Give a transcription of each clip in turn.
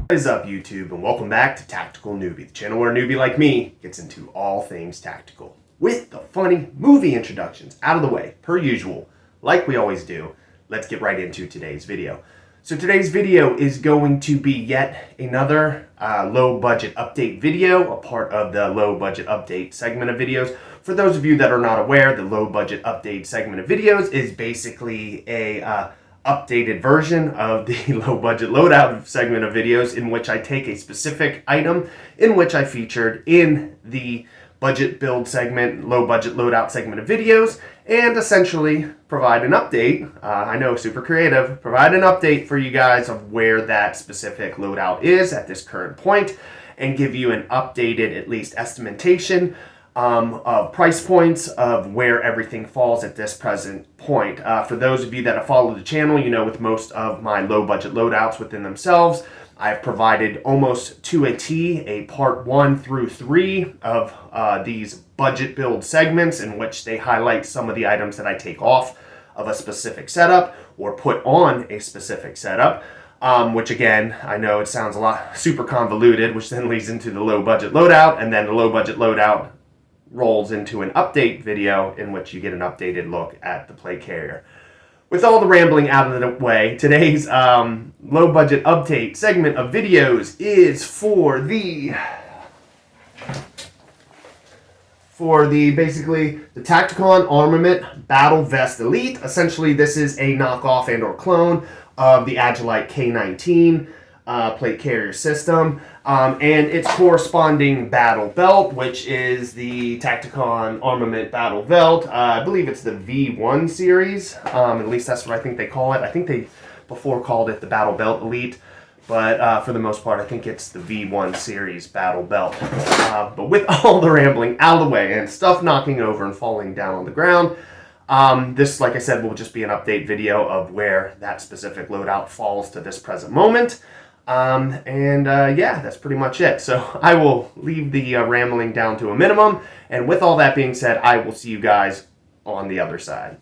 What is up, YouTube, and welcome back to Tactical Newbie, the channel where a newbie like me gets into all things tactical. With the funny movie introductions out of the way, per usual, like we always do, let's get right into today's video. So today's video is going to be yet another low budget update video, a part of the low budget update segment of videos. For those of you that are not aware, the low budget update segment of videos is basically a updated version of the low budget loadout segment of videos, in which I take a specific item in which I featured in the budget build segment, low budget loadout segment of videos, and essentially provide an update. I know, super creative. Provide an update for you guys of where that specific loadout is at this current point, and give you an updated, at least estimation of price points of where everything falls at this present point. For those of you that have followed the channel, you know, with most of my low budget loadouts within themselves, I've provided almost to a T a part 1 through 3 of these budget build segments, in which they highlight some of the items that I take off of a specific setup or put on a specific setup. Which again, I know it sounds a lot super convoluted, which then leads into the low budget loadout, and then the low budget loadout rolls into an update video in which you get an updated look at the plate carrier. With all the rambling out of the way, today's low budget update segment of videos is for the basically the Tacticon Armament Battle Vest Elite. Essentially, this is a knockoff and or clone of the Agilite K19 plate carrier system, and its corresponding battle belt, which is the Tacticon Armament Battle Belt. I believe it's the V1 series, at least that's what I think they call it. I think they before called it the Battle Belt Elite, but for the most part I think it's the V1 series battle belt. But with all the rambling out of the way and stuff knocking over and falling down on the ground, this, like I said, will just be an update video of where that specific loadout falls to this present moment. Yeah, that's pretty much it. So I will leave the rambling down to a minimum. And with all that being said, I will see you guys on the other side.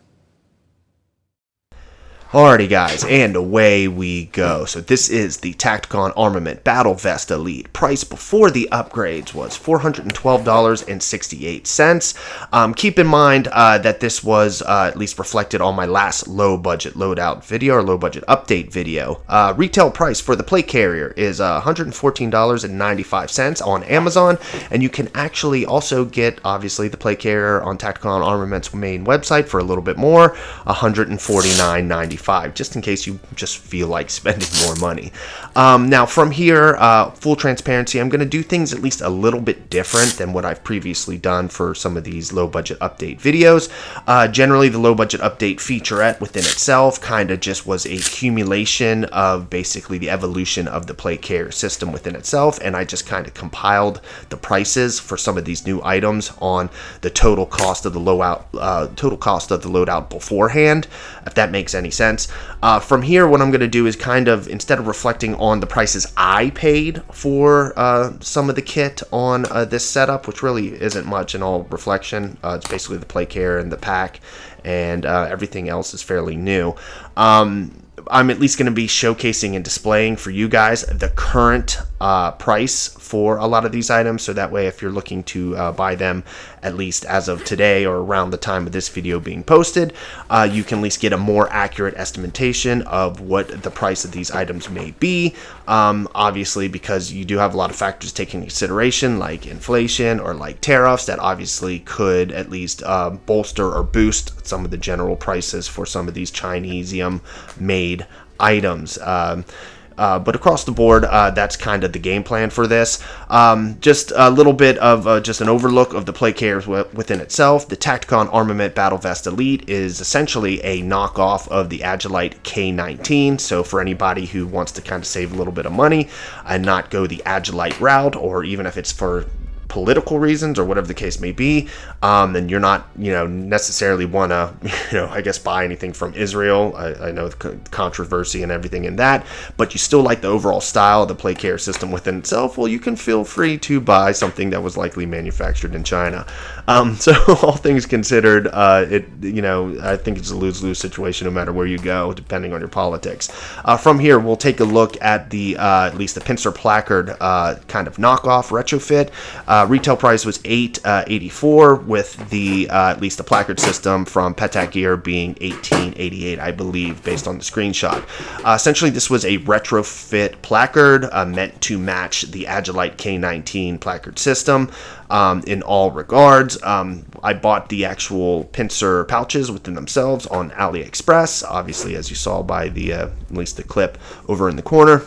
Alrighty guys, and away we go. So this is the Tacticon Armament Battle Vest Elite. Price before the upgrades was $412.68. Keep in mind that this was at least reflected on my last low budget loadout video, or low budget update video. Retail price for the plate carrier is $114.95 on Amazon, and you can actually also get, obviously, the plate carrier on Tacticon Armament's main website for a little bit more, $149.95. Just in case you just feel like spending more money. Now from here, full transparency, I'm going to do things at least a little bit different than what I've previously done for some of these low budget update videos. Generally, the low budget update featurette within itself kind of just was a accumulation of basically the evolution of the plate carrier system within itself, and I just kind of compiled the prices for some of these new items on the total cost of the loadout beforehand, if that makes any sense. From here, what I'm going to do is kind of, instead of reflecting on the prices I paid for some of the kit on this setup, which really isn't much in all reflection, it's basically the plate carrier and the pack, and everything else is fairly new. I'm at least going to be showcasing and displaying for you guys the current price for a lot of these items, so that way if you're looking to buy them at least as of today or around the time of this video being posted, you can at least get a more accurate estimation of what the price of these items may be. Obviously, because you do have a lot of factors taken into consideration, like inflation or like tariffs, that obviously could at least bolster or boost some of the general prices for some of these Chinesium made items. But across the board, that's kind of the game plan for this. Just a little bit of just an overlook of the plate carriers within itself. The Tacticon Armament Battle Vest Elite is essentially a knockoff of the Agilite K19. So for anybody who wants to kind of save a little bit of money and not go the Agilite route, or even if it's for political reasons or whatever the case may be, and you're not, necessarily want to, I guess, buy anything from Israel. I know the controversy and everything in that, but you still like the overall style of the play care system within itself, well, you can feel free to buy something that was likely manufactured in China. So all things considered, I think it's a lose-lose situation no matter where you go, depending on your politics. From here, we'll take a look at at least the Pincer placard kind of knockoff retrofit. Retail price was $884, with at least the placard system from PETAC gear being $1888, I believe, based on the screenshot. Essentially, this was a retrofit placard meant to match the Agilite K19 placard system in all regards. I bought the actual Pincer pouches within themselves on AliExpress, obviously, as you saw by the at least the clip over in the corner.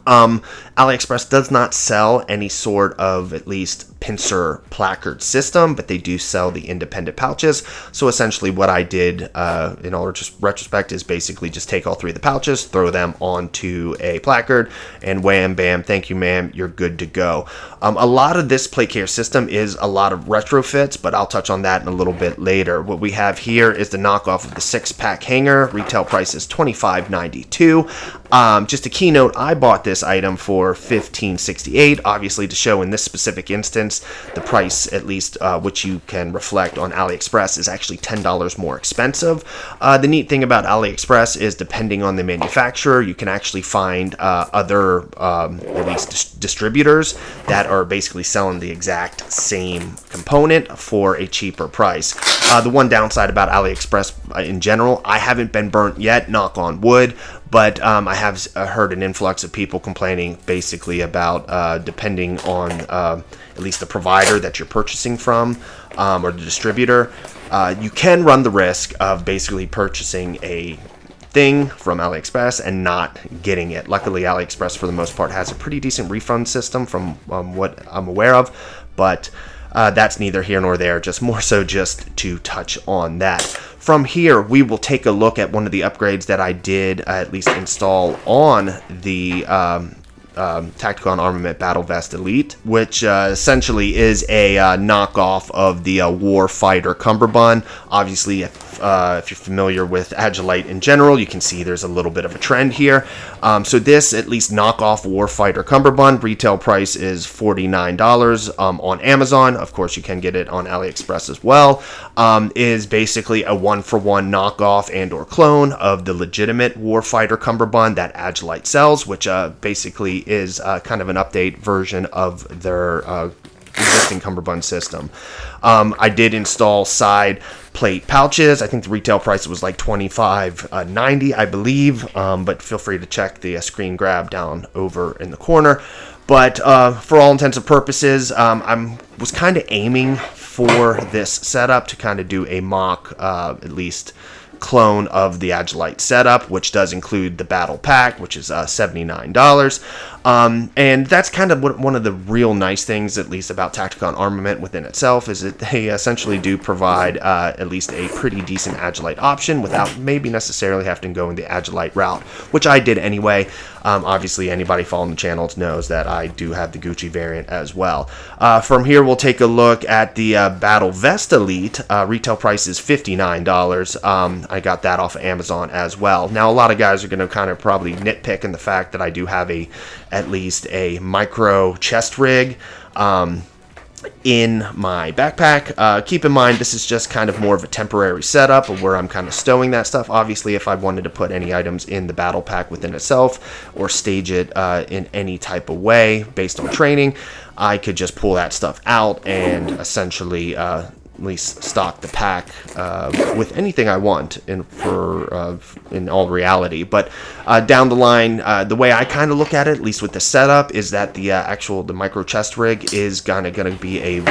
AliExpress does not sell any sort of, at least, Pincer placard system, but they do sell the independent pouches. So essentially what I did in all retrospect is basically just take all three of the pouches, throw them onto a placard, and wham bam, thank you ma'am, you're good to go. A lot of this plate care system is a lot of retrofits, but I'll touch on that in a little bit later. What we have here is the knockoff of the 6-pack hanger. Retail price is $25.92. Just a keynote, I bought this item for $15.68, obviously to show in this specific instance the price, at least which you can reflect on AliExpress, is actually $10 more expensive. The neat thing about AliExpress is, depending on the manufacturer, you can actually find other at least distributors that are basically selling the exact same component for a cheaper price. The one downside about AliExpress in general, I haven't been burnt yet, knock on wood, but I have heard an influx of people complaining basically about depending on at least the provider that you're purchasing from or the distributor, you can run the risk of basically purchasing a thing from AliExpress and not getting it. Luckily, AliExpress for the most part has a pretty decent refund system from what I'm aware of, but that's neither here nor there, just more so just to touch on that. From here, we will take a look at one of the upgrades that I did at least install on the Tacticon Armament Battle Vest Elite, which essentially is a knockoff of the Warfighter Cumberbund. Obviously, if you're familiar with Agilite in general, you can see there's a little bit of a trend here. So this, at least knockoff Warfighter Cumberbund, retail price is $49 on Amazon. Of course, you can get it on AliExpress as well. Is basically a one-for-one knockoff and or clone of the legitimate Warfighter Cumberbund that Agilite sells, which basically is kind of an update version of their existing Cumberbund system. I did install side plate pouches. I think the retail price was like $25.90, I believe, but feel free to check the screen grab down over in the corner. But for all intents and purposes, I was kind of aiming for this setup to kind of do a mock, at least, clone of the Agilite setup, which does include the battle pack, which is $79. And that's kind of one of the real nice things, at least about Tacticon Armament within itself, is that they essentially do provide at least a pretty decent Agilite option without maybe necessarily having to go in the Agilite route, which I did anyway. Obviously, anybody following the channel knows that I do have the Gucci variant as well. From here, we'll take a look at the Battle Vest Elite. Retail price is $59. I got that off of Amazon as well. Now, a lot of guys are going to kind of probably nitpick in the fact that I do have at least a micro chest rig in my backpack. Keep in mind, this is just kind of more of a temporary setup of where I'm kind of stowing that stuff. Obviously, if I wanted to put any items in the battle pack within itself or stage it in any type of way based on training, I could just pull that stuff out and essentially at least stock the pack with anything I want in all reality. But down the line, the way I kind of look at it, at least with the setup, is that the micro chest rig is gonna be a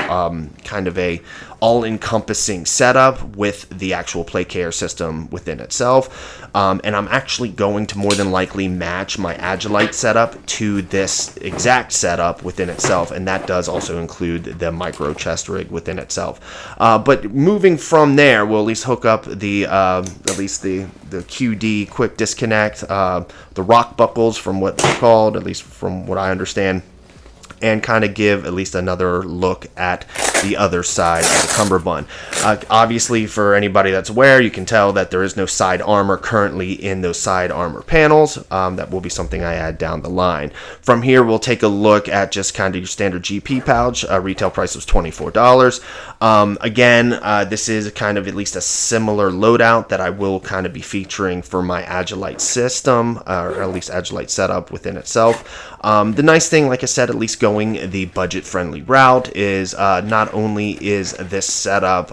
kind of a all-encompassing setup with the actual play care system within itself. And I'm actually going to more than likely match my Agilite setup to this exact setup within itself, and that does also include the micro chest rig within itself. But moving from there, we'll at least hook up the QD quick disconnect, the rock buckles from what they're called, at least from what I understand. and kind of give at least another look at the other side of the Cumberbund. Obviously, for anybody that's aware, you can tell that there is no side armor currently in those side armor panels. That will be something I add down the line. From here, we'll take a look at just kind of your standard GP pouch. Retail price was $24. Again, this is kind of at least a similar loadout that I will kind of be featuring for my Agilite system, or at least Agilite setup within itself. The nice thing, like I said, at least going the budget-friendly route is not only is this setup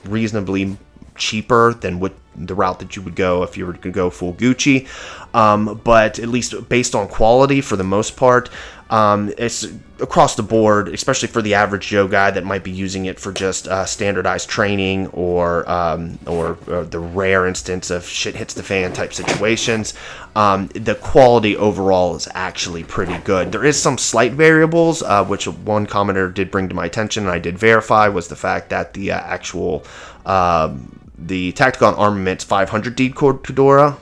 reasonably cheaper than what the route that you would go if you were to go full Gucci, but at least based on quality for the most part, it's across the board, especially for the average Joe guy that might be using it for just standardized training or the rare instance of shit hits the fan type situations. The quality overall is actually pretty good. There is some slight variables, which one commenter did bring to my attention and I did verify, was the fact that the actual the Tacticon Armament's 500D Cordura,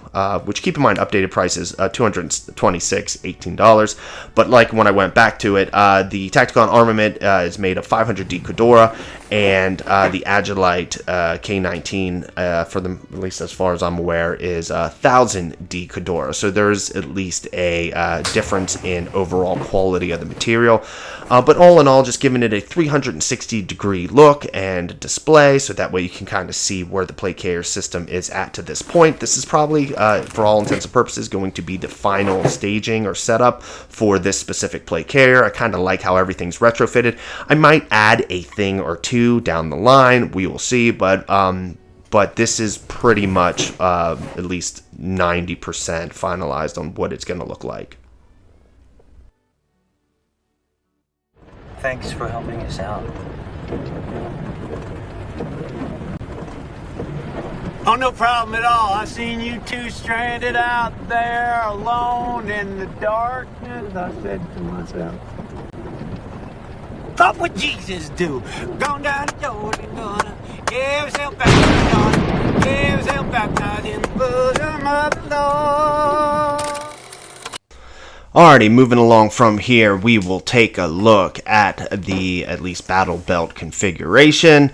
which, keep in mind, updated price is $226, $18. But like when I went back to it, the Tacticon Armament is made of 500D Cordura, and the Agilite K19, for them, at least as far as I'm aware, is 1000D Cordura. So there's at least a difference in overall quality of the material. But all in all, just giving it a 360-degree look and display, so that way you can kind of see where the plate carrier system is at to this point. This is probably, for all intents and purposes, going to be the final staging or setup for this specific plate carrier. I kind of like how everything's retrofitted. I might add a thing or two down the line. We will see, but this is pretty much at least 90% finalized on what it's going to look like. Thanks for helping us out. Oh, no problem at all. I seen you two stranded out there alone in the darkness. I said to myself, what would Jesus do? Gone down the Jordan, gonna give himself baptized, give himself baptized in the bosom of the Lord. Alrighty, moving along from here, we will take a look at the, at least, battle belt configuration.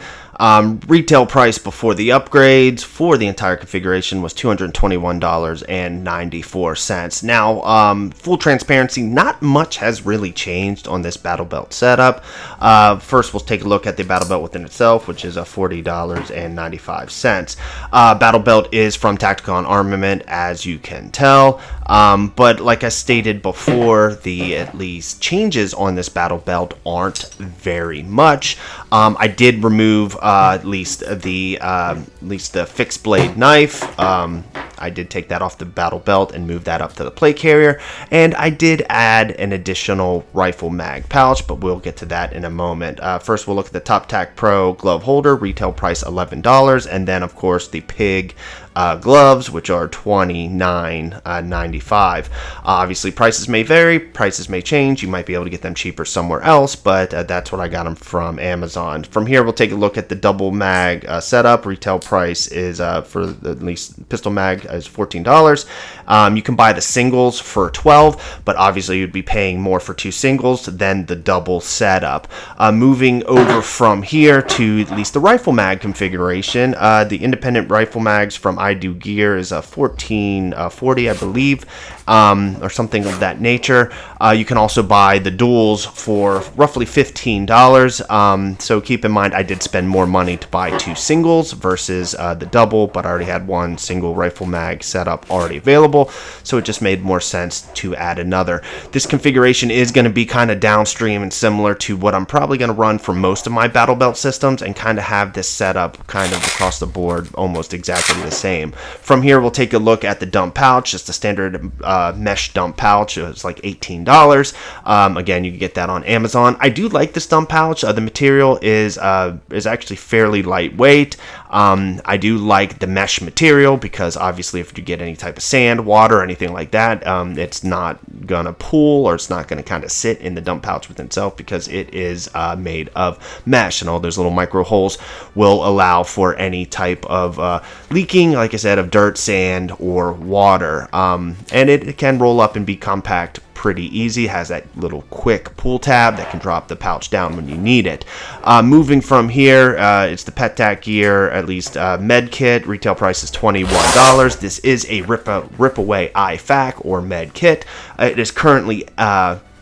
Retail price before the upgrades for the entire configuration was $221.94. Now, full transparency, not much has really changed on this battle belt setup. First, we'll take a look at the battle belt within itself, which is $40.95. Battle belt is from Tacticon Armament, as you can tell. But like I stated before, the at least changes on this battle belt aren't very much. I did remove at least the fixed blade knife. I did take that off the battle belt and move that up to the plate carrier, and I did add an additional rifle mag pouch, but we'll get to that in a moment. First, we'll look at the TOPTACPRO glove holder, retail price $11, and then of course the pig gloves, which are $29.95. Obviously, prices may vary, prices may change. You might be able to get them cheaper somewhere else, but that's what I got them from Amazon. From here, we'll take a look at the double mag setup. Retail price is for at least pistol mag is $14. You can buy the singles for $12, but obviously you'd be paying more for two singles than the double setup. Moving over from here to at least the rifle mag configuration, the independent rifle mags from IDOGEAR is a 1440, I believe, or something of that nature. You can also buy the duals for roughly $15. So keep in mind, I did spend more money to buy two singles versus the double, but I already had one single rifle mag setup already available, so it just made more sense to add another. This configuration is going to be kind of downstream and similar to what I'm probably going to run for most of my battle belt systems, and kind of have this setup kind of across the board almost exactly the same. From here, we'll take a look at the dump pouch, just a standard mesh dump pouch. It's like $18. Again, you can get that on Amazon. I do like this dump pouch. The material is actually fairly lightweight. I do like the mesh material because obviously if you get any type of sand, water, anything like that, it's not gonna pool, or it's not gonna kind of sit in the dump pouch within itself, because it is made of mesh, and all those little micro holes will allow for any type of leaking, like I said, of dirt, sand, or water. And it can roll up and be compact pretty easy. Has that little quick pull tab that can drop the pouch down when you need it. Moving from here, it's the PETAC gear, at least med kit. Retail price is $21. This is a rip away IFAK or med kit. It is currently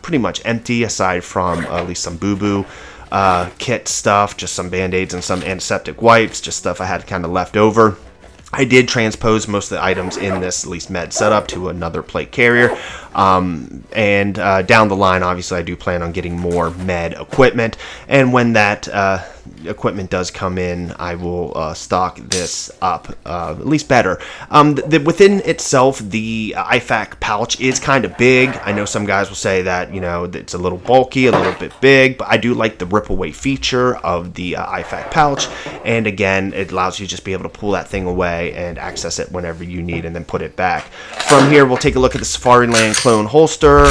pretty much empty aside from at least some boo-boo kit stuff, just some band-aids and some antiseptic wipes, just stuff I had kind of left over. I did transpose most of the items in this, at least med setup, to another plate carrier. And down the line, obviously, I do plan on getting more med equipment. And when that equipment does come in, I will stock this up, at least better. Within itself, the IFAK pouch is kind of big. I know some guys will say that, you know, it's a little bulky, a little bit big, but I do like the rip-away feature of the IFAK pouch. And again, it allows you to just be able to pull that thing away and access it whenever you need and then put it back. From here, we'll take a look at the Safariland Clone holster.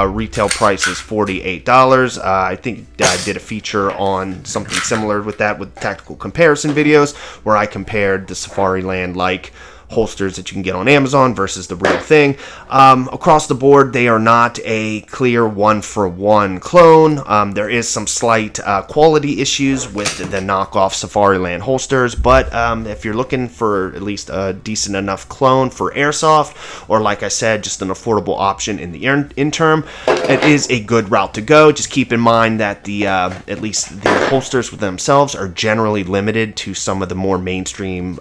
Retail price is $48. I think I did a feature on something similar with that with tactical comparison videos where I compared the Safariland like holsters that you can get on Amazon versus the real thing. Across the board, they are not a clear one-for-one clone. There is some slight quality issues with the knockoff Safariland holsters, but if you're looking for at least a decent enough clone for airsoft, or like I said, just an affordable option in the interim, it is a good route to go. Just keep in mind that the at least the holsters themselves are generally limited to some of the more mainstream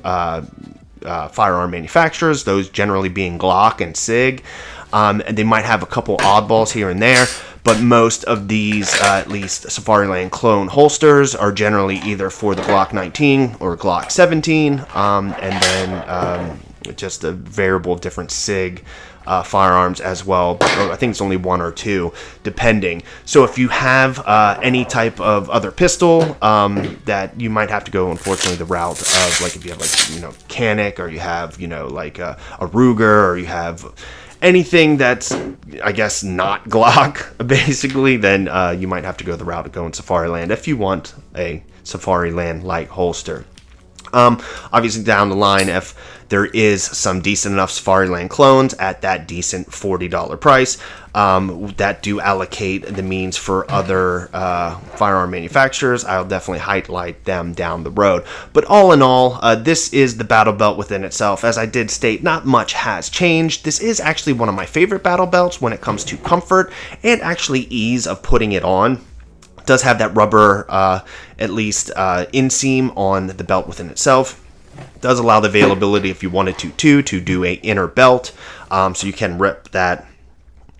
firearm manufacturers, those generally being Glock and SIG, and they might have a couple oddballs here and there, but most of these, at least Safariland Clone holsters, are generally either for the Glock 19 or Glock 17, and then just a variable of different SIG firearms as well. I think it's only one or two, depending. So if you have any type of other pistol, that you might have to go, unfortunately, the route of, like, if you have, like, you know, Canic, or you have, you know, like a Ruger, or you have anything that's, I guess, not Glock, basically, then you might have to go the route of going Safariland if you want a Safariland-like holster. Obviously, down the line, if there is some decent enough Safariland clones at that decent $40 price, that do allocate the means for other firearm manufacturers, I'll definitely highlight them down the road. But all in all, this is the battle belt within itself. As I did state, not much has changed. This is actually one of my favorite battle belts when it comes to comfort and actually ease of putting it on. It does have that rubber, at least inseam on the belt within itself. It does allow the availability, if you wanted to do a inner belt, so you can rip that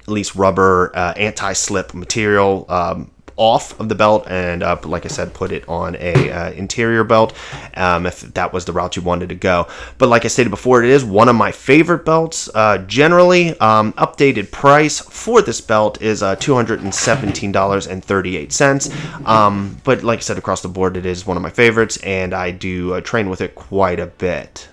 at least rubber anti-slip material off of the belt and, like I said, put it on a interior belt if that was the route you wanted to go. But like I stated before, it is one of my favorite belts. Generally, updated price for this belt is $217.38. But like I said, across the board, it is one of my favorites, and I do train with it quite a bit.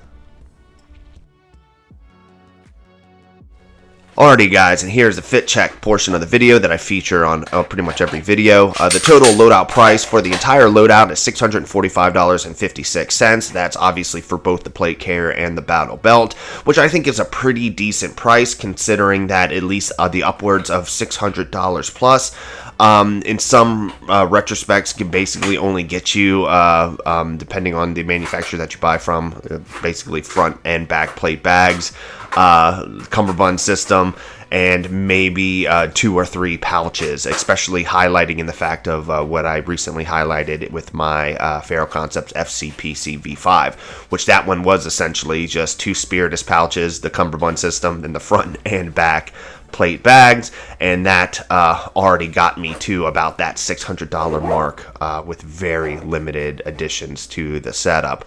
Alrighty guys, and here's the fit check portion of the video that I feature on pretty much every video. The total loadout price for the entire loadout is $645.56. That's obviously for both the plate carrier and the battle belt, which I think is a pretty decent price considering that at least the upwards of $600 plus. In some retrospects, can basically only get you, depending on the manufacturer that you buy from, basically front and back plate bags, Cumberbund system, and maybe 2 or 3 pouches, especially highlighting in the fact of what I recently highlighted with my Faro Concepts FCPC V5, which that one was essentially just 2 Spiritus pouches, the Cumberbund system, then the front and back plate bags, and that already got me to about that $600 mark with very limited additions to the setup.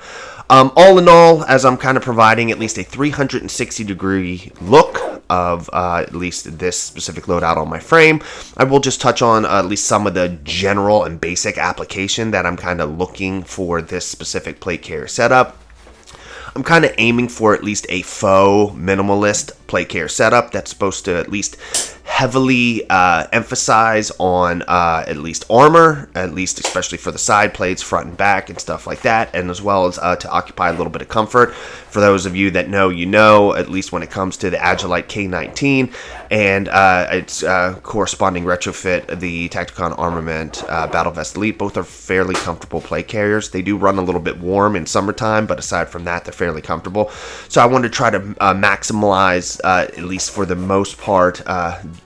All in all, as I'm kind of providing at least a 360-degree look of at least this specific loadout on my frame, I will just touch on at least some of the general and basic application that I'm kind of looking for this specific plate carrier setup. I'm kind of aiming for at least a faux minimalist plate carrier setup that's supposed to at least heavily emphasize on at least armor, at least especially for the side plates, front and back, and stuff like that, and as well as to occupy a little bit of comfort. For those of you that know, you know, at least when it comes to the Agilite K19 and its corresponding retrofit, the Tacticon Armament Battle Vest Elite, both are fairly comfortable plate carriers. They do run a little bit warm in summertime, but aside from that, they're fairly comfortable. So I wanted to try to maximize, at least for the most part,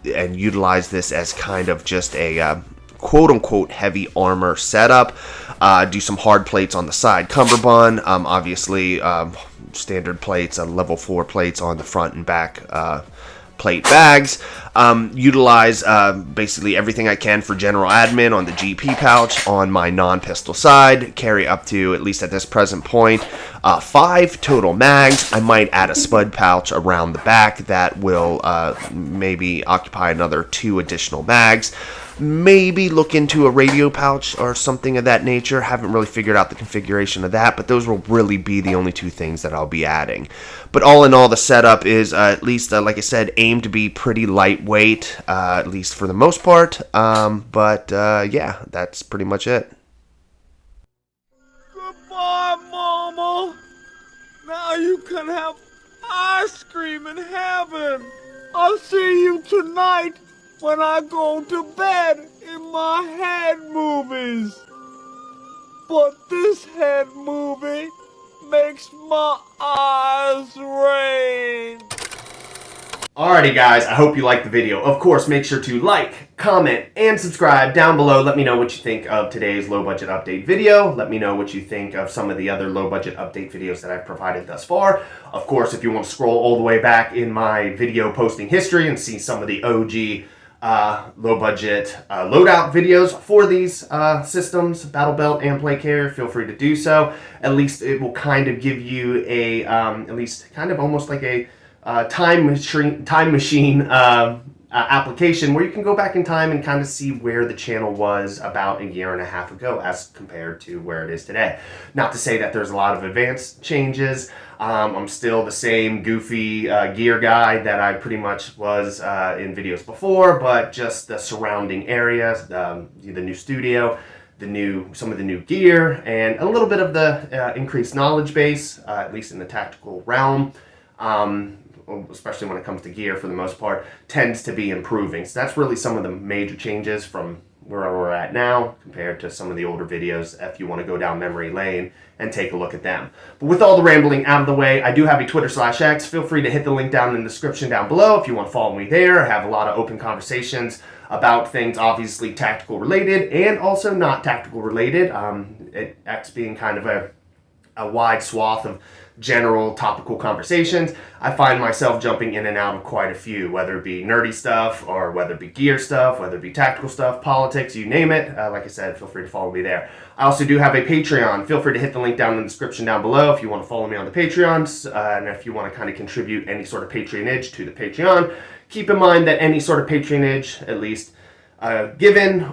and utilize this as kind of just a quote-unquote heavy armor setup. Do some hard plates on the side Cumberbund, obviously standard plates, level 4 plates on the front and back plate bags. Utilize basically everything I can for general admin on the GP pouch on my non-pistol side. Carry up to, at least at this present point, 5 total mags. I might add a spud pouch around the back that will maybe occupy another 2 additional mags. Maybe look into a radio pouch or something of that nature. Haven't really figured out the configuration of that, but those will really be the only 2 things that I'll be adding. But all in all, the setup is at least, like I said, aimed to be pretty lightweight, at least for the most part. Yeah, that's pretty much it. Goodbye, Mama. Now you can have ice cream in heaven. I'll see you tonight when I go to bed in my head movies. But this head movie makes my eyes rain. Alrighty guys, I hope you liked the video. Of course, make sure to like, comment, and subscribe down below. Let me know what you think of today's low budget update video. Let me know what you think of some of the other low budget update videos that I've provided thus far. Of course, if you want to scroll all the way back in my video posting history and see some of the OG low budget loadout videos for these systems, Battle Belt and Plate Carrier, feel free to do so. At least it will kind of give you a at least kind of almost like a time machine application where you can go back in time and kind of see where the channel was about 1.5 years ago as compared to where it is today. Not to say that there's a lot of advanced changes. I'm still the same goofy gear guy that I pretty much was in videos before, but just the surrounding areas, the new studio, some of the new gear, and a little bit of the increased knowledge base, at least in the tactical realm. Especially when it comes to gear, for the most part, tends to be improving. So that's really some of the major changes from where we're at now compared to some of the older videos, if you want to go down memory lane and take a look at them. But with all the rambling out of the way, I do have a Twitter/X. Feel free to hit the link down in the description down below if you want to follow me there. I have a lot of open conversations about things obviously tactical related and also not tactical related. X being kind of a wide swath of general topical conversations. I find myself jumping in and out of quite a few, whether it be nerdy stuff or whether it be gear stuff, whether it be tactical stuff, politics, you name it. Like I said, feel free to follow me there. I also do have a Patreon. Feel free to hit the link down in the description down below if you want to follow me on the Patreons, and if you want to kind of contribute any sort of patronage to the Patreon. Keep in mind that any sort of patronage, at least given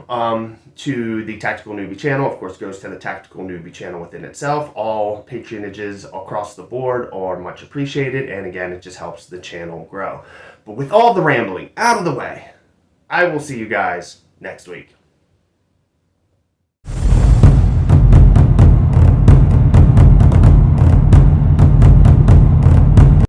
to the Tactical Newbie channel, of course, goes to the Tactical Newbie channel within itself. All patronages across the board are much appreciated, and again, it just helps the channel grow. But with all the rambling out of the way, I will see you guys next week.